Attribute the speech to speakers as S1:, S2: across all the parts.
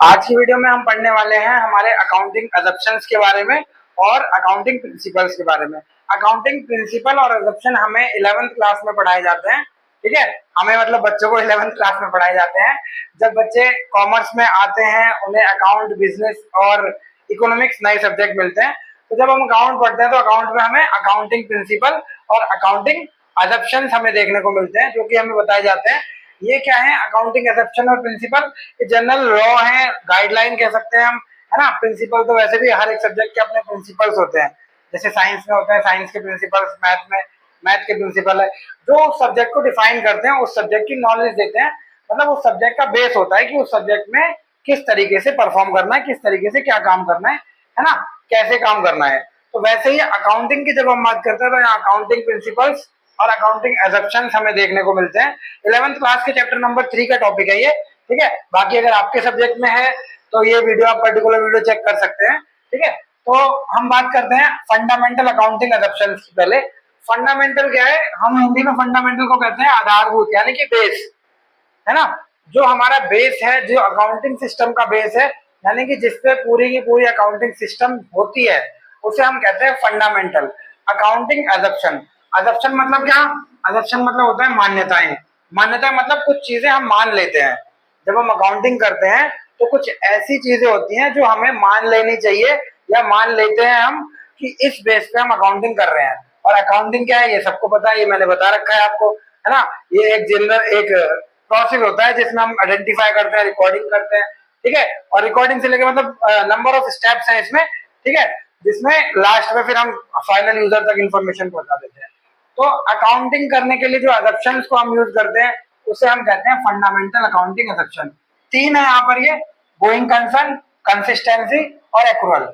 S1: आज की वीडियो में हम पढ़ने वाले हैं हमारे अकाउंटिंग अजम्पशंस के बारे में और अकाउंटिंग प्रिंसिपल्स के बारे में। अकाउंटिंग प्रिंसिपल और अजम्पशन हमें 11th क्लास में पढ़ाए जाते हैं। ठीक है, हमें मतलब बच्चों को 11th क्लास में पढ़ाए जाते हैं। जब बच्चे कॉमर्स में आते हैं उन्हें अकाउंट, बिजनेस और इकोनॉमिक्स नए सब्जेक्ट मिलते हैं। तो जब हम अकाउंट पढ़ते हैं तो अकाउंट में हमें अकाउंटिंग प्रिंसिपल और अकाउंटिंग अजम्पशंस हमें देखने को मिलते हैं, जो कि हमें बताए जाते हैं। ये क्या है? अकाउंटिंग एसेप्शन और प्रिंसिपल जनरल लॉ है, गाइडलाइन कह सकते हैं हम, है ना। प्रिंसिपल तो वैसे भी हर एक सब्जेक्ट के अपने प्रिंसिपल्स होते हैं। जैसे साइंस में होते हैं साइंस के प्रिंसिपल्स, मैथ में मैथ के प्रिंसिपल है, जो सब्जेक्ट को डिफाइन करते हैं, उस सब्जेक्ट की नॉलेज देते हैं। मतलब उस सब्जेक्ट का बेस होता है कि उस सब्जेक्ट में किस तरीके से परफॉर्म करना है, किस तरीके से क्या काम करना है ना, कैसे काम करना है। तो वैसे ही अकाउंटिंग की जब हम बात करते हैं तो यहाँ अकाउंटिंग प्रिंसिपल्स और अकाउंटिंग एजम्पशंस हमें देखने को मिलते हैं। 11th क्लास के चैप्टर नंबर 3 का टॉपिक है ये। ठीक है, बाकी अगर आपके सब्जेक्ट में है तो ये वीडियो आप पर्टिकुलर वीडियो चेक कर सकते हैं। ठीक है, तो हम बात करते हैं फंडामेंटल अकाउंटिंग एजम्पशंस की। पहले फंडामेंटल क्या है? हम हिंदी में फंडामेंटल को कहते हैं आधारभूत, यानी कि बेस, है ना। जो हमारा बेस है, जो अकाउंटिंग सिस्टम का बेस है, यानी कि जिसपे पूरी की पूरी अकाउंटिंग सिस्टम होती है, उसे हम कहते हैं फंडामेंटल अकाउंटिंग एजम्पशन। एजम्पशन मतलब क्या? एजम्पशन मतलब होता है मान्यताएं। मान्यता मतलब कुछ चीजें हम मान लेते हैं। जब हम अकाउंटिंग करते हैं तो कुछ ऐसी चीजें होती हैं जो हमें मान लेनी चाहिए, या मान लेते हैं हम कि इस बेस पे हम अकाउंटिंग कर रहे हैं। और अकाउंटिंग क्या है ये सबको पता है, ये मैंने बता रखा है आपको, है ना। ये एक जनरल एक प्रोसेस होता है जिसमें हम आइडेंटिफाई करते हैं, रिकॉर्डिंग करते हैं। ठीक है, और रिकॉर्डिंग से लेकर मतलब नंबर ऑफ स्टेप्स हैं इसमें। ठीक है, जिसमें लास्ट में फिर हम फाइनल यूजर तक इंफॉर्मेशन पहुंचा देते हैं। तो अकाउंटिंग करने के लिए जो एजम्पशंस को हम यूज करते हैं उसे हम कहते हैं फंडामेंटल अकाउंटिंग एजम्पशन। 3 है यहाँ पर, ये गोइंग कंसर्न, कंसिस्टेंसी और एक्रूअल।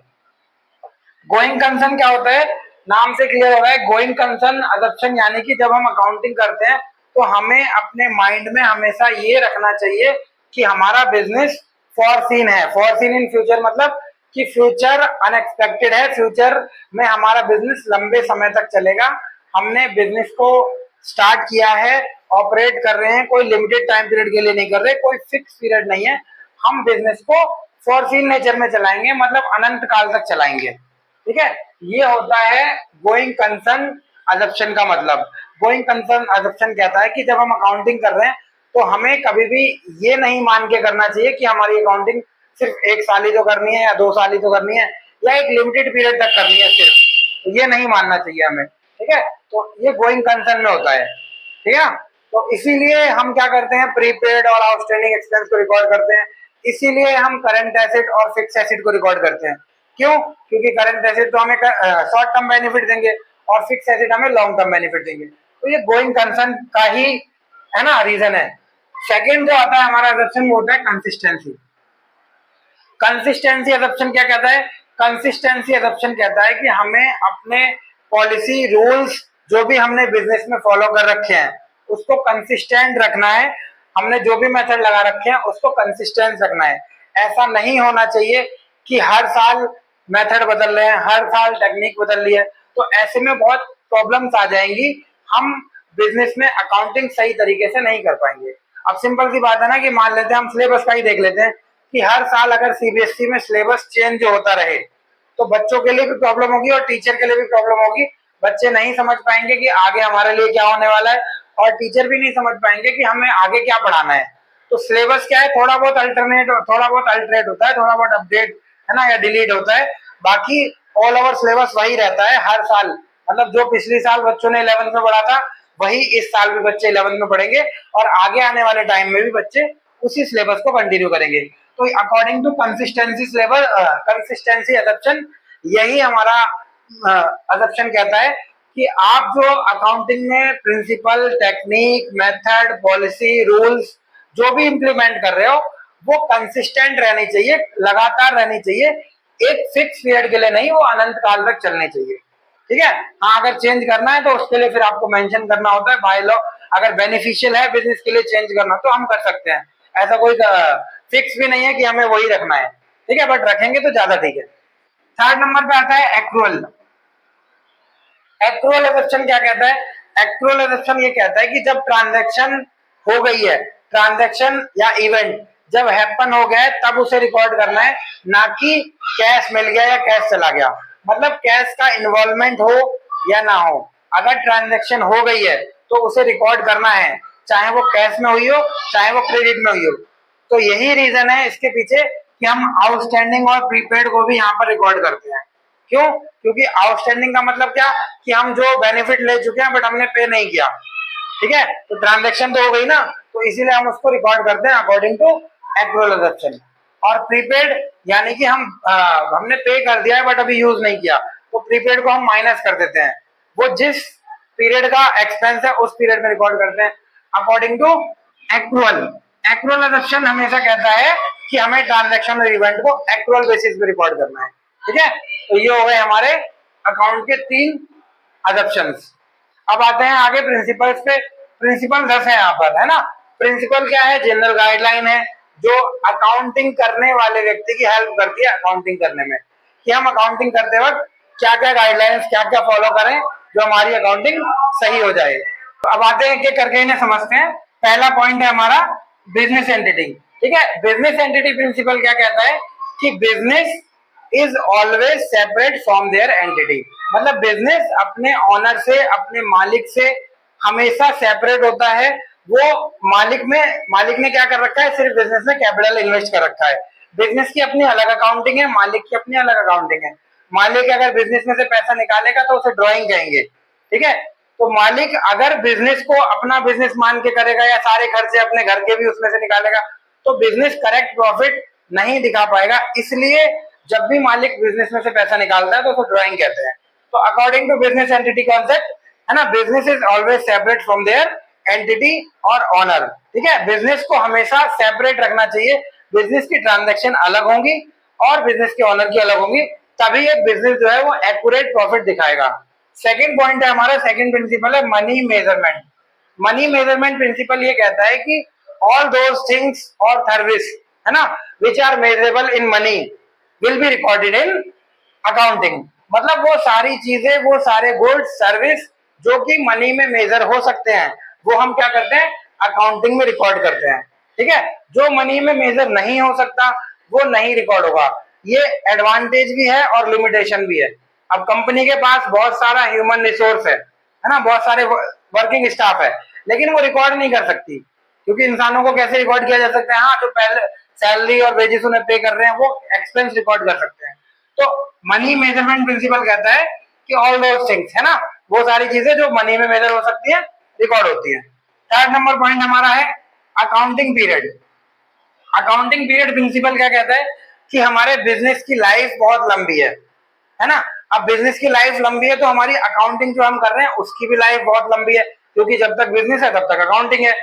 S1: गोइंग कंसर्न क्या होता है? नाम से क्लियर हो रहा है। गोइंग कंसर्न एजम्पशन यानी कि जब हम अकाउंटिंग करते हैं तो हमें अपने माइंड में हमेशा ये रखना चाहिए कि हमारा बिजनेस फॉरसीन है। फॉरसीन इन फ्यूचर मतलब कि फ्यूचर अनएक्सपेक्टेड है, फ्यूचर में हमारा बिजनेस लंबे समय तक चलेगा। हमने बिजनेस को स्टार्ट किया है, ऑपरेट कर रहे हैं, कोई लिमिटेड टाइम पीरियड के लिए नहीं कर रहे, कोई फिक्स पीरियड नहीं है। हम बिजनेस को फॉरसीन नेचर में चलाएंगे, मतलब अनंत काल तक चलाएंगे। ठीक है, ये होता है गोइंग कंसर्न अजम्पशन का मतलब। गोइंग कंसर्न अजम्पशन कहता है कि जब हम अकाउंटिंग कर रहे हैं तो हमें कभी भी ये नहीं मान के करना चाहिए कि हमारी अकाउंटिंग सिर्फ 1 साल ही तो करनी है या 2 साल ही तो करनी है या एक लिमिटेड पीरियड तक करनी है सिर्फ, तो ये नहीं मानना चाहिए हमें। ठीक है, तो ये गोइंग कंसर्न में होता है। ठीक है, तो इसीलिए हम क्या करते हैं, प्रीपेड और आउटस्टैंडिंग एक्सपेंस को रिकॉर्ड करते हैं। इसीलिए हम करंट एसेट और फिक्स एसेट को रिकॉर्ड करते हैं। क्यों? क्योंकि करंट एसेट तो हमें शॉर्ट टर्म बेनिफिट देंगे और फिक्स एसेट हमें लॉन्ग टर्म बेनिफिट देंगे। तो ये गोइंग कंसर्न का ही, है ना, रीजन है। सेकंड जो आता है हमारा एजम्पशन वो होता है कंसिस्टेंसी। कंसिस्टेंसी एजम्पशन क्या कहता है? कंसिस्टेंसी एजम्पशन कहता है कि हमें अपने पॉलिसी, रूल्स जो भी हमने बिजनेस में फॉलो कर रखे हैं उसको कंसिस्टेंट रखना है। हमने जो भी मेथड लगा रखे हैं उसको कंसिस्टेंट रखना है। ऐसा नहीं होना चाहिए कि हर साल मेथड बदल रहे हैं, हर साल टेक्निक बदल रही है, तो ऐसे में बहुत प्रॉब्लम्स आ जाएंगी। हम बिजनेस में अकाउंटिंग सही तरीके से नहीं कर पाएंगे। अब सिंपल सी बात है ना कि मान लेते हैं हम सिलेबस का ही देख लेते हैं कि हर साल अगर सीबीएसई में सिलेबस चेंज होता रहे तो बच्चों के लिए भी प्रॉब्लम होगी और टीचर के लिए भी प्रॉब्लम होगी। बच्चे नहीं समझ पाएंगे कि आगे हमारे लिए क्या होने वाला है, और टीचर भी नहीं समझ पाएंगे कि हमें आगे क्या पढ़ाना है। तो सिलेबस क्या है, थोड़ा बहुत अल्टरनेट, थोड़ा बहुत अल्टरेट होता है, थोड़ा बहुत अपडेट, है ना, या डिलीट होता है। बाकी ऑल ओवर सिलेबस वही रहता है हर साल। मतलब जो पिछली साल बच्चों ने 11th में पढ़ा था वही इस साल भी बच्चे 11th में पढ़ेंगे, और आगे आने वाले टाइम में भी बच्चे उसी सिलेबस को कंटिन्यू करेंगे। तो according to consistency syllabus, consistency assumption, यही हमारा एजम्पशन कहता है कि आप जो अकाउंटिंग में principle, technique, method, policy, rules जो भी इंप्लीमेंट कर रहे हो वो कंसिस्टेंट रहनी चाहिए, लगातार रहनी चाहिए, एक फिक्स पीरियड के लिए नहीं, वो अनंत काल तक चलने चाहिए। ठीक है, हाँ, अगर चेंज करना है तो उसके लिए फिर आपको मेंशन करना होता है बाय लॉ। अगर बेनिफिशियल है बिजनेस के लिए चेंज करना तो हम कर सकते हैं, ऐसा कोई फिक्स भी नहीं है कि हमें वही रखना है। ठीक है, बट रखेंगे तो ज्यादा ठीक है। थर्ड नंबर पे आता है एक्रूअल। एक्रूअल एजम्पशन क्या कहता है? एक्रूअल एजम्पशन ये कहता है कि जब ट्रांजैक्शन हो गई है, ट्रांजैक्शन या इवेंट जब हैपन हो गया तब उसे रिकॉर्ड करना है, ना कि कैश मिल गया या कैश चला गया। मतलब कैश का इन्वॉल्वमेंट हो या ना हो, अगर ट्रांजैक्शन हो गई है तो उसे रिकॉर्ड करना है, चाहे वो कैश में हुई हो चाहे वो क्रेडिट में हुई हो। तो यही रीजन है इसके पीछे कि हम आउटस्टैंडिंग और प्रीपेड को भी यहाँ पर रिकॉर्ड करते हैं। क्यों? क्योंकि आउटस्टैंडिंग का मतलब क्या कि हम जो बेनिफिट ले चुके हैं बट हमने पे नहीं किया, ठीक है, तो ट्रांजैक्शन तो हो गई ना, तो इसीलिए हम उसको रिकॉर्ड करते हैं अकॉर्डिंग टू एक्रुअल अजम्पशन। और प्रीपेड यानी कि हमने पे कर दिया है बट अभी यूज नहीं किया, तो प्रीपेड को हम माइनस कर देते हैं, वो जिस पीरियड का एक्सपेंस है उस पीरियड में रिकॉर्ड करते हैं according to accrual. Accrual assumption हमेशा कहता है कि हमें ट्रांजैक्शन और इवेंट को एक्रुअल बेसिस पे रिकॉर्ड करना है, ठीक है। तो ये हो गए हमारे अकाउंट के 3 अजम्पशंस। अब आते हैं आगे प्रिंसिपल्स पे। प्रिंसिपल 10 है यहाँ पर, है ना। प्रिंसिपल क्या है? जनरल गाइडलाइन है जो अकाउंटिंग करने वाले व्यक्ति की हेल्प करती है अकाउंटिंग करने में, कि हम अकाउंटिंग करते वक्त क्या क्या गाइडलाइंस क्या क्या फॉलो करें जो हमारी अकाउंटिंग सही हो जाए। तो अब आते हैं एक करके इन्हें समझते हैं। पहला पॉइंट है हमारा बिजनेस एंटिटी, ठीक है। बिजनेस एंटिटी प्रिंसिपल क्या कहता है कि business is always separate from their entity. मतलब बिजनेस अपने ऑनर से, अपने मालिक से हमेशा सेपरेट होता है। वो मालिक ने क्या कर रखा है, सिर्फ बिजनेस में कैपिटल इन्वेस्ट कर रखा है। बिजनेस की अपनी अलग अकाउंटिंग है, मालिक की अपनी अलग अकाउंटिंग है। मालिक अगर बिजनेस में से पैसा निकालेगा तो उसे ड्रॉइंग कहेंगे, ठीक है। तो मालिक अगर बिजनेस को अपना बिजनेस मान के करेगा या सारे खर्चे अपने घर के भी उसमें से निकालेगा तो बिजनेस करेक्ट प्रॉफिट नहीं दिखा पाएगा। इसलिए जब भी मालिक बिजनेस में से पैसा निकालता है तो उसको ड्रॉइंग कहते हैं। तो according to business entity concept, है ना, business is always separate from their entity और ऑनर, ठीक है। बिजनेस को हमेशा सेपरेट रखना चाहिए। बिजनेस की ट्रांजैक्शन अलग होंगी और बिजनेस के ऑनर की अलग होंगी, तभी एक बिजनेस जो है वो एक्यूरेट प्रॉफिट दिखाएगा। सेकंड पॉइंट है हमारा, सेकंड प्रिंसिपल है money measurement. Money measurement principle ये कहता है कि ऑल दोज थिंग्स और सर्विस, है ना, which are measurable in money will be recorded in accounting. मतलब वो सारी चीजें, वो सारे गुड्स सर्विस जो कि मनी में मेजर हो सकते हैं वो हम क्या करते हैं, अकाउंटिंग में रिकॉर्ड करते हैं, ठीक है। जो मनी में मेजर नहीं हो सकता वो नहीं रिकॉर्ड होगा। ये एडवांटेज भी है और लिमिटेशन भी है। अब कंपनी के पास बहुत सारा ह्यूमन रिसोर्स है ना, बहुत सारे वर्किंग स्टाफ है, लेकिन वो रिकॉर्ड नहीं कर सकती, क्योंकि इंसानों को कैसे रिकॉर्ड किया जा सकता है, हाँ, जो पहले सैलरी और वेजेस उन्हें पे कर रहे हैं वो एक्सपेंस रिकॉर्ड कर सकते हैं। तो मनी मेजरमेंट प्रिंसिपल कहता है कि ऑल दोस थिंग्स, है ना, वो सारी चीजें जो मनी में मेजर हो सकती है रिकॉर्ड होती है। थर्ड नंबर पॉइंट हमारा है accounting period. Accounting period principle क्या कहता है कि हमारे बिजनेस की लाइफ बहुत लंबी है ना। अब बिजनेस की लाइफ लंबी है तो हमारी अकाउंटिंग जो हम कर रहे हैं उसकी भी लाइफ बहुत लंबी है, क्योंकि जब तक बिजनेस है तब तक अकाउंटिंग है।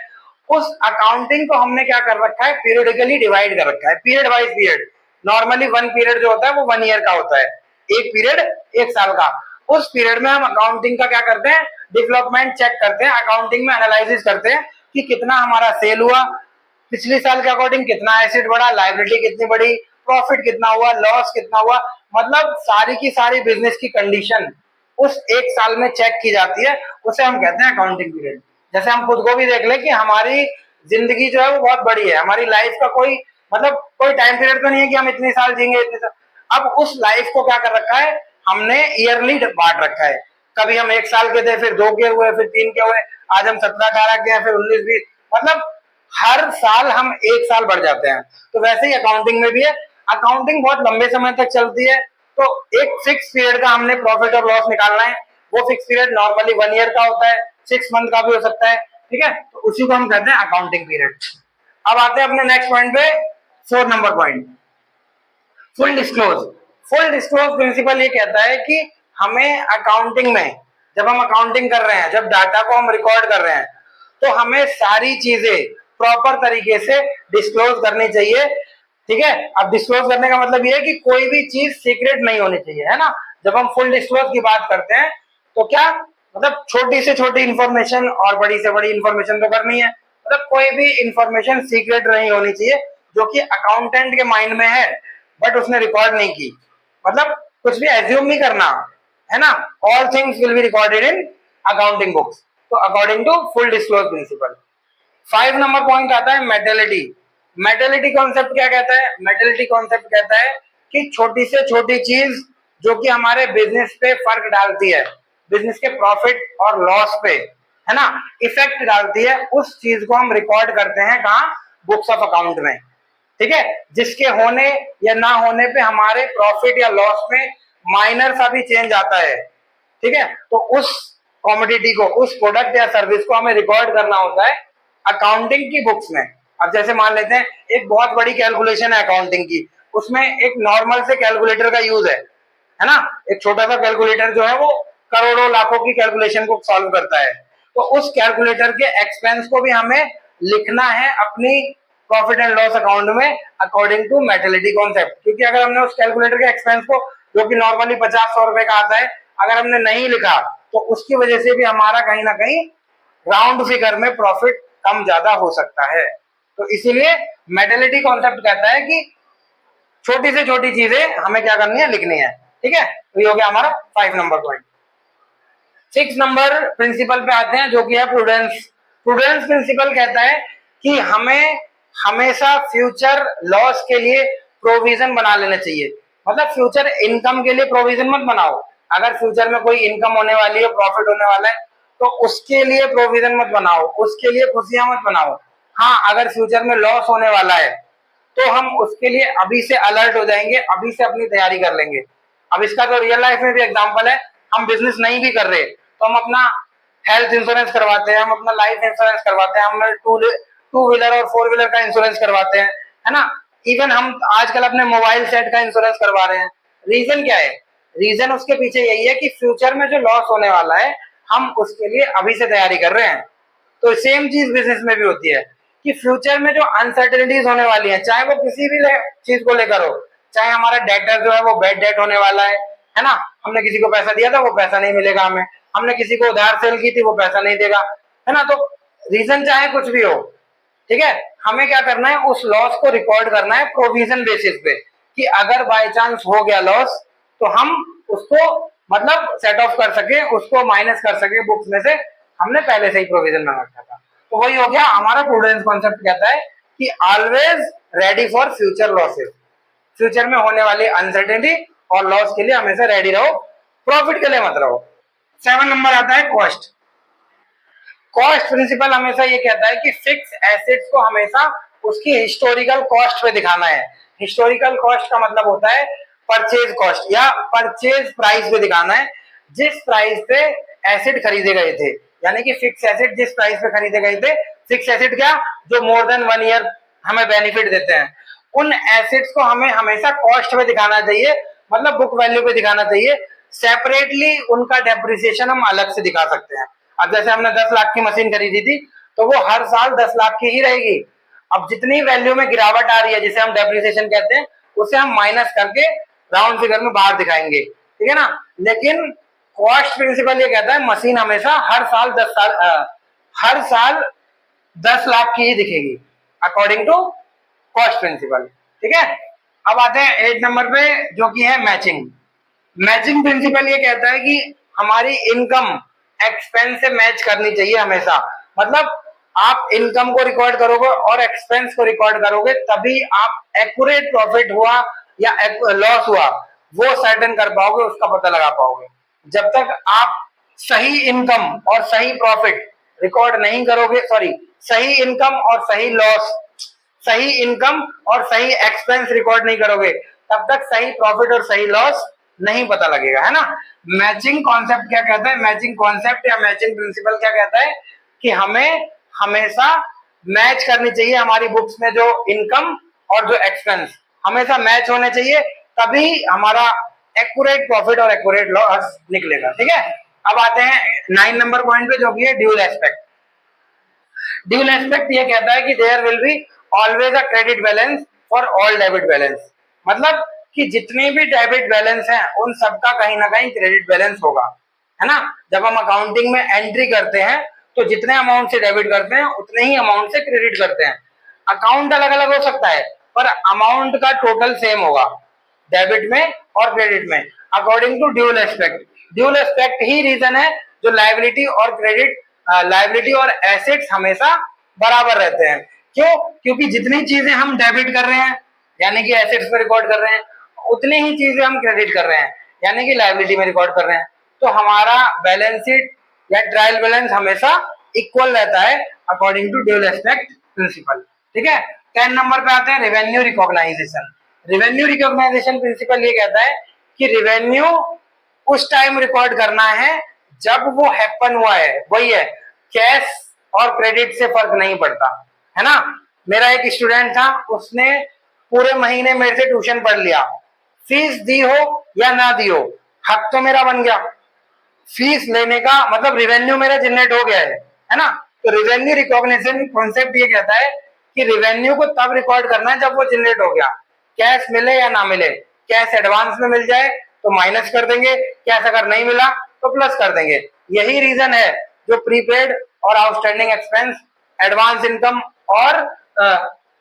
S1: उस अकाउंटिंग को हमने क्या कर रखा है, पीरियडिकली डिवाइड कर रखा है, period wise period. Normally 1 period जो होता है वो 1 ईयर का होता है, एक पीरियड 1 साल का। उस पीरियड में हम अकाउंटिंग का क्या करते हैं, डेवलपमेंट चेक करते हैं, अकाउंटिंग में एनालिसिस करते हैं कि कितना हमारा सेल हुआ, पिछले साल के अकॉर्डिंग कितना एसेट बढ़ा, लायबिलिटी कितनी बढ़ी, प्रॉफिट कितना हुआ, लॉस कितना हुआ। मतलब सारी की सारी बिजनेस की कंडीशन उस 1 साल में चेक की जाती है, उसे हम कहते हैं अकाउंटिंग पीरियड। जैसे हम खुद को भी देख ले कि हमारी जिंदगी जो है वो बहुत बड़ी है, हमारी लाइफ का कोई मतलब कोई टाइम पीरियड तो नहीं है कि हम इतने साल जिएंगे इतने साल। अब उस लाइफ को क्या कर रखा है, हमने ईयरली बांट रखा है। कभी हम 1 साल के थे, फिर 2 के हुए, फिर 3 के हुए, आज हम 17-18 के हैं, फिर 19-20, मतलब हर साल हम 1 साल बढ़ जाते हैं। तो वैसे ही अकाउंटिंग में भी है, अकाउंटिंग बहुत लंबे समय तक चलती है। तो एक फिक्स पीरियड का हमने प्रॉफिट और लॉस निकालना है, वो फिक्स पीरियड नॉर्मली 1 ईयर का होता है, 6 मंथ का भी हो सकता है, ठीक है। तो उसी को हम कहते हैं अकाउंटिंग पीरियड। अब आते हैं अपने नेक्स्ट पॉइंट पे, 4 number point, full disclose. Full disclose principle ये कहता है कि हमें अकाउंटिंग में, जब हम अकाउंटिंग कर रहे हैं, जब डाटा को हम रिकॉर्ड कर रहे हैं, तो हमें सारी चीजें प्रॉपर तरीके से डिस्क्लोज करनी चाहिए, ठीक है। अब डिस्क्लोज करने का मतलब ये है कि कोई भी चीज सीक्रेट नहीं होनी चाहिए, है ना। जब हम फुल डिस्क्लोज की बात करते हैं तो क्या मतलब, छोटी से छोटी इंफॉर्मेशन और बड़ी से बड़ी इंफॉर्मेशन तो करनी है, मतलब कोई भी इंफॉर्मेशन सीक्रेट नहीं होनी चाहिए जो कि अकाउंटेंट के माइंड में है बट उसने रिकॉर्ड नहीं की। मतलब कुछ भी एज्यूम नहीं करना, है ना। All things will be recorded in accounting books, तो according to full disclose principle. 5 number point आता है मेटेलिटी। मेटलिटी कॉन्सेप्ट क्या कहता है? मेटलिटी कॉन्सेप्ट कहता है कि छोटी से छोटी चीज जो कि हमारे बिजनेस पे फर्क डालती है, बिजनेस के प्रॉफिट और लॉस पे, है ना, इफेक्ट डालती है, उस चीज को हम रिकॉर्ड करते हैं कहाँ? बुक्स ऑफ अकाउंट में। ठीक है, जिसके होने या ना होने पे हमारे प्रॉफिट या लॉस में माइनर सा भी चेंज आता है। ठीक है, तो उस कॉमोडिटी को, उस प्रोडक्ट या सर्विस को हमें रिकॉर्ड करना होता है अकाउंटिंग की बुक्स में। अब जैसे मान लेते हैं एक बहुत बड़ी कैलकुलेशन है अकाउंटिंग की, उसमें एक नॉर्मल से कैलकुलेटर का यूज है ना, एक छोटा सा कैलकुलेटर जो है वो करोड़ों लाखों की कैलकुलेशन को सॉल्व करता है। तो उस कैलकुलेटर के एक्सपेंस को भी हमें लिखना है अपनी प्रॉफिट एंड लॉस अकाउंट में अकॉर्डिंग टू मेटलिटी कॉन्सेप्ट। क्योंकि अगर हमने उस कैलकुलेटर के एक्सपेंस को, जो कि नॉर्मली 50-100 रुपए का आता है, अगर हमने नहीं लिखा तो उसकी वजह से भी हमारा कहीं ना कहीं राउंड फिगर में प्रॉफिट कम ज्यादा हो सकता है। तो इसीलिए मेटलिटी कॉन्सेप्ट कहता है कि छोटी से छोटी चीजें हमें क्या करनी है? लिखनी है। ठीक है, तो ये हो गया हमारा 5 नंबर पॉइंट। 6 नंबर प्रिंसिपल पे आते हैं जो कि है प्रूडेंस। प्रूडेंस प्रिंसिपल कहता है कि हमें हमेशा फ्यूचर लॉस के लिए प्रोविजन बना लेना चाहिए। मतलब फ्यूचर इनकम के लिए प्रोविजन मत बनाओ। अगर फ्यूचर में कोई इनकम होने वाली है, प्रॉफिट होने वाला है, तो उसके लिए प्रोविजन मत बनाओ, उसके लिए खुशियां मत बनाओ। हाँ, अगर फ्यूचर में लॉस होने वाला है तो हम उसके लिए अभी से अलर्ट हो जाएंगे, अभी से अपनी तैयारी कर लेंगे। अब इसका तो रियल लाइफ में भी एग्जांपल है, हम बिजनेस नहीं भी कर रहे तो हम अपना हेल्थ इंश्योरेंस करवाते हैं, हम अपना लाइफ इंश्योरेंस करवाते हैं, हम टू व्हीलर और 4 व्हीलर का इंश्योरेंस करवाते हैं, है ना। इवन हम आजकल अपने मोबाइल सेट का इंश्योरेंस करवा रहे हैं। रीजन क्या है? रीजन उसके पीछे यही है कि फ्यूचर में जो लॉस होने वाला है हम उसके लिए अभी से तैयारी कर रहे हैं। तो सेम चीज बिजनेस में भी होती है कि फ्यूचर में जो अनसर्टेनिटीज होने वाली है, चाहे वो किसी भी चीज को लेकर हो, चाहे हमारा डेटर जो है वो बैड डेट होने वाला है ना, हमने किसी को पैसा दिया था वो पैसा नहीं मिलेगा हमें, हमने किसी को उधार सेल की थी वो पैसा नहीं देगा, है ना। तो रीजन चाहे कुछ भी हो, ठीक है, हमें क्या करना है? उस लॉस को रिकॉर्ड करना है प्रोविजन बेसिस पे, कि अगर बाय चांस हो गया लॉस तो हम उसको मतलब सेट ऑफ कर सके, उसको माइनस कर सके बुक्स में से, हमने पहले से ही प्रोविजन बना रखा था। तो वही हो गया हमारा प्रूडेंस कॉन्सेप्ट। कहता है कि always ready for future losses, future में होने वाली अनसर्टेनिटी और लॉस के लिए हमेशा रेडी रहो, प्रॉफिट के लिए मत रहो। 7 नंबर आता है कॉस्ट। कॉस्ट प्रिंसिपल हमेशा ये कहता है कि फिक्स एसेट्स को हमेशा उसकी हिस्टोरिकल कॉस्ट पे दिखाना है। हिस्टोरिकल कॉस्ट का मतलब होता है परचेज कॉस्ट या परचेज प्राइस पे दिखाना है, जिस प्राइस पे एसेट खरीदे गए थे, यानी कि फिक्स एसेट जिस प्राइस पे खरीदे गए थे। फिक्स एसेट क्या? जो मोर देन 1 ईयर हमें बेनिफिट देते हैं, उन एसेट्स को हमें हमेशा कॉस्ट पे दिखाना चाहिए, मतलब बुक वैल्यू पे दिखाना चाहिए। सेपरेटली उनका डेप्रिसिएशन हम अलग से दिखा सकते हैं। अब जैसे हमने 10 लाख की मशीन खरीदी थी तो वो हर साल 10 लाख की ही रहेगी। अब जितनी वैल्यू में गिरावट आ रही है, जिसे हम डेप्रिसिएशन कहते हैं, उसे हम माइनस करके राउंड फिगर में बाहर दिखाएंगे, ठीक है ना। लेकिन कॉस्ट प्रिंसिपल ये कहता है मशीन हमेशा हर साल 10 लाख की ही दिखेगी अकॉर्डिंग टू कॉस्ट प्रिंसिपल, ठीक है। अब आते हैं 8 नंबर पे जो कि है मैचिंग। मैचिंग प्रिंसिपल ये कहता है कि हमारी इनकम एक्सपेंस से मैच करनी चाहिए हमेशा। मतलब आप इनकम को रिकॉर्ड करोगे और एक्सपेंस को रिकॉर्ड करोगे, तभी आप एक्यूरेट प्रॉफिट हुआ या लॉस हुआ वो सर्टेन कर पाओगे, उसका पता लगा पाओगे। जब तक आप सही इनकम और सही प्रॉफिट रिकॉर्ड नहीं करोगे, सही इनकम और सही लॉस, सही इनकम और सही एक्सपेंस रिकॉर्ड नहीं करोगे, तब तक सही प्रॉफिट और सही लॉस नहीं पता लगेगा, है ना। मैचिंग कॉन्सेप्ट क्या कहता है? मैचिंग कॉन्सेप्ट या मैचिंग प्रिंसिपल क्या कहता है कि हमें हमेशा मैच करनी चाहिए हमारी बुक्स में जो इनकम और जो एक्सपेंस हमेशा मैच होने चाहिए, तभी हमारा एक्यूरेट प्रॉफिट और एक्यूरेट लॉस निकलेगा, ठीक है। अब आते हैं 9 नंबर पॉइंट पे जो कि है ड्यूल एस्पेक्ट। ड्यूल एस्पेक्ट ये कहता है कि there will be always a credit balance for all debit balance. मतलब कि जितने भी डेबिट बैलेंस हैं उन सबका कहीं ना कहीं क्रेडिट बैलेंस होगा, है ना। जब हम अकाउंटिंग में एंट्री करते हैं तो जितने अमाउंट से डेबिट करते हैं उतने ही अमाउंट से क्रेडिट करते हैं। अकाउंट अलग अलग हो सकता है पर अमाउंट का टोटल सेम होगा डेबिट में और क्रेडिट में, according to dual aspect. Dual aspect ही रीजन है जो लायबिलिटी और क्रेडिट, लायबिलिटी और एसेट्स हमेशा बराबर रहते हैं। क्यों? क्योंकि जितनी चीजें हम डेबिट कर रहे हैं यानी कि एसेट्स में रिकॉर्ड कर रहे हैं, उतनी ही चीजें हम क्रेडिट कर रहे हैं यानी कि लायबिलिटी में रिकॉर्ड कर रहे हैं। तो हमारा बैलेंस शीट या ट्रायल बैलेंस हमेशा इक्वल रहता है according to dual aspect principle. ठीक है। 10 नंबर पे आते हैं revenue recognisation. Revenue recognisation principle ये कहता है कि रेवेन्यू उस टाइम रिकॉर्ड करना है जब वो हैपन हुआ है, वही है, कैश और क्रेडिट से फर्क नहीं पड़ता, है ना। मेरा एक स्टूडेंट था, उसने पूरे महीने मेरे से ट्यूशन पढ़ लिया, फीस दी हो या ना दी हो, हक तो मेरा बन गया, फीस लेने का मतलब रेवेन्यू मेरा जनरेट हो गया है ना। तो रेवेन्यू रिकॉग्निशन कॉन्सेप्ट ये कहता है कि रेवेन्यू को तब रिकॉर्ड करना है जब वो जनरेट हो गया, कैश मिले या ना मिले। कैश एडवांस में मिल जाए तो माइनस कर देंगे, कैश अगर नहीं मिला तो प्लस कर देंगे। यही रीजन है जो प्रीपेड और आउटस्टैंडिंग एक्सपेंस, एडवांस इनकम और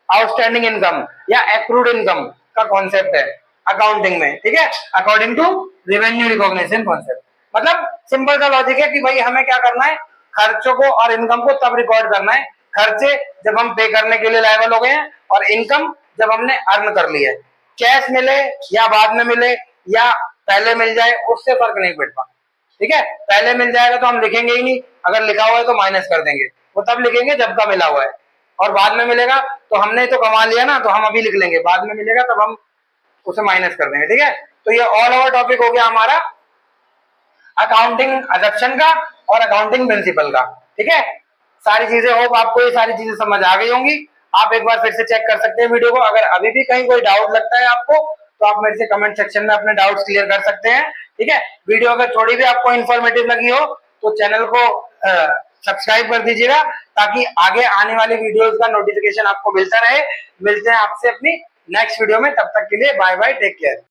S1: आउटस्टैंडिंग इनकम या एक्रूड इनकम का कॉन्सेप्ट है अकाउंटिंग में। ठीक है, according to revenue recognition concept. मतलब सिंपल सा लॉजिक है कि भाई हमें क्या करना है, खर्चों को और इनकम को तब रिकॉर्ड करना है, खर्चे जब हम पे करने के लिए लायबल हो गए हैं और इनकम जब हमने अर्न कर ली है। कैश मिले या बाद में मिले या पहले मिल जाए उससे फर्क नहीं पड़ता। ठीक है, पहले मिल जाएगा तो हम लिखेंगे ही नहीं, अगर लिखा हुआ है तो माइनस कर देंगे, वो तब लिखेंगे जब का मिला हुआ है। और बाद में मिलेगा तो हमने तो कमा लिया ना, तो हम अभी लिख लेंगे, बाद में मिलेगा तब हम उसे माइनस कर देंगे। ठीक है, तो ये ऑल ओवर टॉपिक हो गया हमारा अकाउंटिंग अडॉप्शन का और अकाउंटिंग प्रिंसिपल का। ठीक है, सारी चीजें होप आपको ये सारी चीजें समझ आ गई होंगी। आप एक बार फिर से चेक कर सकते हैं वीडियो को। अगर अभी भी कहीं कोई डाउट लगता है आपको तो आप मेरे से कमेंट सेक्शन में अपने डाउट्स क्लियर कर सकते हैं। ठीक है, वीडियो अगर थोड़ी भी आपको इन्फॉर्मेटिव लगी हो तो चैनल को सब्सक्राइब कर दीजिएगा ताकि आगे आने वाली वीडियोस का नोटिफिकेशन आपको मिलता रहे। मिलते हैं आपसे अपनी नेक्स्ट वीडियो में, तब तक के लिए बाय बाय, टेक केयर।